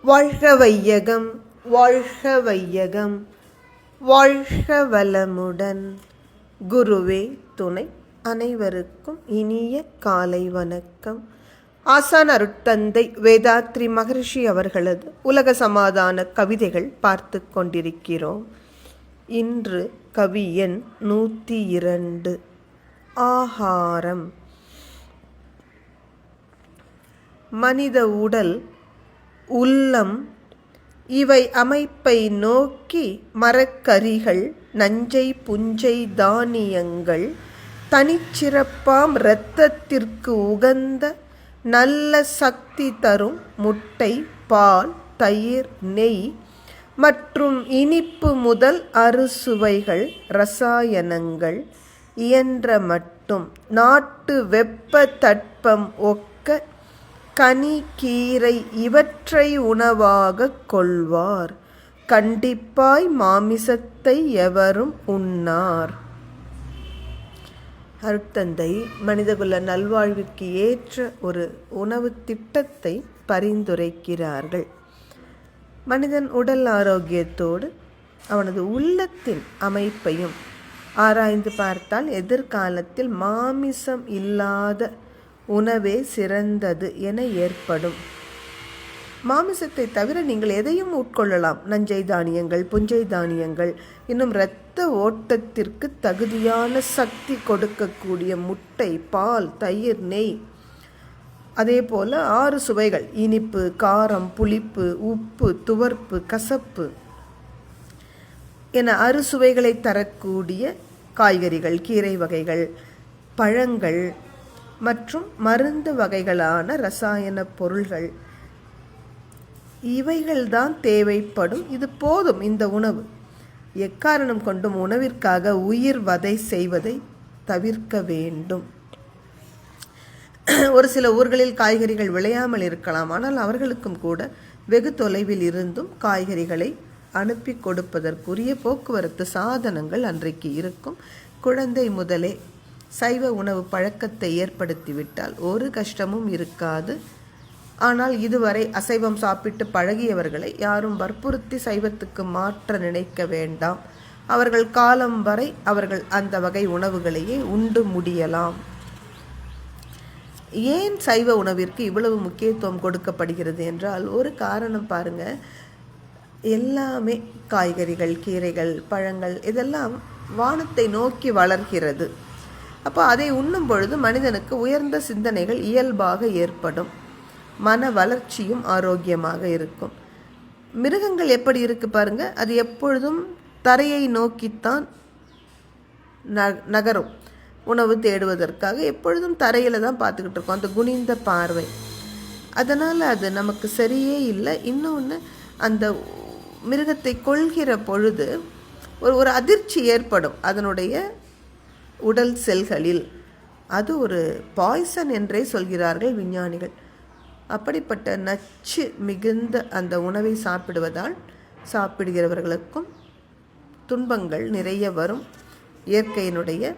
வாழ்க வையகம், வாழ்க வையகம், வாழ்க வளமுடன். குருவே துணை. அனைவருக்கும் இனிய காலை வணக்கம். ஆசான் அருட்தந்தை வேதாத்ரி மகரிஷி அவர்களது உலக சமாதான கவிதைகள் பார்த்து கொண்டிருக்கிறோம். இன்று கவி எண் 102. ஆகாரம். மனித உடல், உள்ளம் இவை அமைப்பை நோக்கி மரக்கரிகள், நஞ்சை புஞ்சை தானியங்கள், தனிச்சிறப்பாம் இரத்தத்திற்கு உகந்த நல்ல சக்தி தரும் முட்டை, பால், தயிர், நெய் மற்றும் இனிப்பு முதல் அறுசுவைகள், இரசாயனங்கள் இயன்ற மட்டும் நாட்டு வெப்ப தட்பம் ஒக்க கனி, கீரை இவற்றை உணவாக கொள்வார். கண்டிப்பாய் மாமிசத்தை எவரும் உண்ணார். அருட்தந்தை மனிதகுல நல்வாழ்விற்கு ஏற்ற ஒரு உணவு திட்டத்தை பரிந்துரைக்கிறார்கள். மனிதன் உடல் ஆரோக்கியத்தோடு அவனது உள்ளத்தின் அமைப்பையும் ஆராய்ந்து பார்த்தால் எதிர்காலத்தில் மாமிசம் இல்லாத உணவே சிறந்தது என ஏற்படும். மாமிசத்தை தவிர நீங்கள் எதையும் உட்கொள்ளலாம். நஞ்சை தானியங்கள், புஞ்சை தானியங்கள், இன்னும் இரத்த ஓட்டத்திற்கு தகுதியான சக்தி கொடுக்கக்கூடிய முட்டை, பால், தயிர், நெய், அதே போல் 6 சுவைகள், இனிப்பு, காரம், புளிப்பு, உப்பு, துவர்ப்பு, கசப்பு என அறுசுவைகளை தரக்கூடிய காய்கறிகள், கீரை வகைகள், பழங்கள் மற்றும் மருந்து வகைகளான இரசாயன பொருள்கள் இவைகள்தான் தேவைப்படும். இது போதும். இந்த உணவு எக்காரணம் கொண்டும் உணவிற்காக உயிர் வதை செய்வதை தவிர்க்க வேண்டும். ஒரு சில ஊர்களில் காய்கறிகள் விளையாமல் இருக்கலாம். ஆனால் அவர்களுக்கும் கூட வெகு தொலைவில் இருந்தும் காய்கறிகளை அனுப்பி கொடுப்பதற்குரிய போக்குவரத்து சாதனங்கள் அன்றைக்கு இருக்கும். குழந்தை முதலே சைவ உணவு பழக்கத்தை ஏற்படுத்திவிட்டால் ஒரு கஷ்டமும் இருக்காது. ஆனால் இதுவரை அசைவம் சாப்பிட்டு பழகியவர்களை யாரும் வற்புறுத்தி சைவத்துக்கு மாற்ற நினைக்க வேண்டாம். அவர்கள் காலம் வரை அவர்கள் அந்த வகை உணவுகளையே உண்டு முடியலாம். ஏன் சைவ உணவிற்கு இவ்வளவு முக்கியத்துவம் கொடுக்கப்படுகிறது என்றால் ஒரு காரணம் பாருங்க. எல்லாமே காய்கறிகள், கீரைகள், பழங்கள் இதெல்லாம் வானத்தை நோக்கி வளர்கிறது. அப்போ அதை உண்ணும் பொழுது மனிதனுக்கு உயர்ந்த சிந்தனைகள் இயல்பாக ஏற்படும். மன வளர்ச்சியும் ஆரோக்கியமாக இருக்கும். மிருகங்கள் எப்படி இருக்கு பாருங்க. அது எப்பொழுதும் தரையை நோக்கித்தான் நகரும். உணவு தேடுவதற்காக எப்பொழுதும் தரையில் தான் பார்த்துக்கிட்டு இருக்கோம். அந்த குனிந்த பார்வை, அதனால் அது நமக்கு சரியே இல்லை. இன்னொன்று, அந்த மிருகத்தை கொள்கிற பொழுது ஒரு அதிர்ச்சி ஏற்படும் அதனுடைய உடல் செல்களில். அது ஒரு பாய்சன் என்றே சொல்கிறார்கள் விஞ்ஞானிகள். அப்படிப்பட்ட நச்சு மிகுந்த அந்த உணவை சாப்பிடுவதால் சாப்பிடுகிறவர்களுக்கும் துன்பங்கள் நிறைய வரும். இயற்கையினுடைய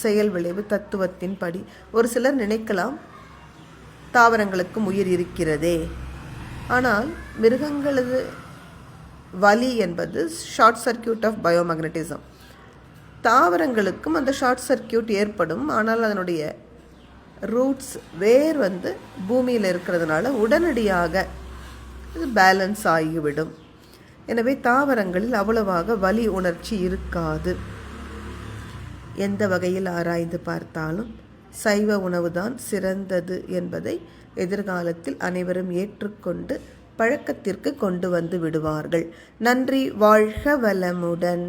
செயல் விளைவு தத்துவத்தின் படி. ஒரு சிலர் நினைக்கலாம் தாவரங்களுக்கும் உயிர் இருக்கிறதே. ஆனால் மிருகங்களது வலி என்பது ஷார்ட் சர்க்கியூட் ஆஃப் பயோமேக்னட்டிசம். தாவரங்களுக்கும் அந்த ஷார்ட் சர்க்கியூட் ஏற்படும். ஆனால் அதனுடைய ரூட்ஸ், வேர் பூமியில் இருக்கிறதுனால உடனடியாக இது பேலன்ஸ் ஆகிவிடும். எனவே தாவரங்களில் அவ்வளவாக வலி உணர்ச்சி இருக்காது. எந்த வகையில் ஆராய்ந்து பார்த்தாலும் சைவ உணவுதான் சிறந்தது என்பதை எதிர்காலத்தில் அனைவரும் ஏற்றுக்கொண்டு பழக்கத்திற்கு கொண்டு வந்து விடுவார்கள். நன்றி. வாழ்க வளமுடன்.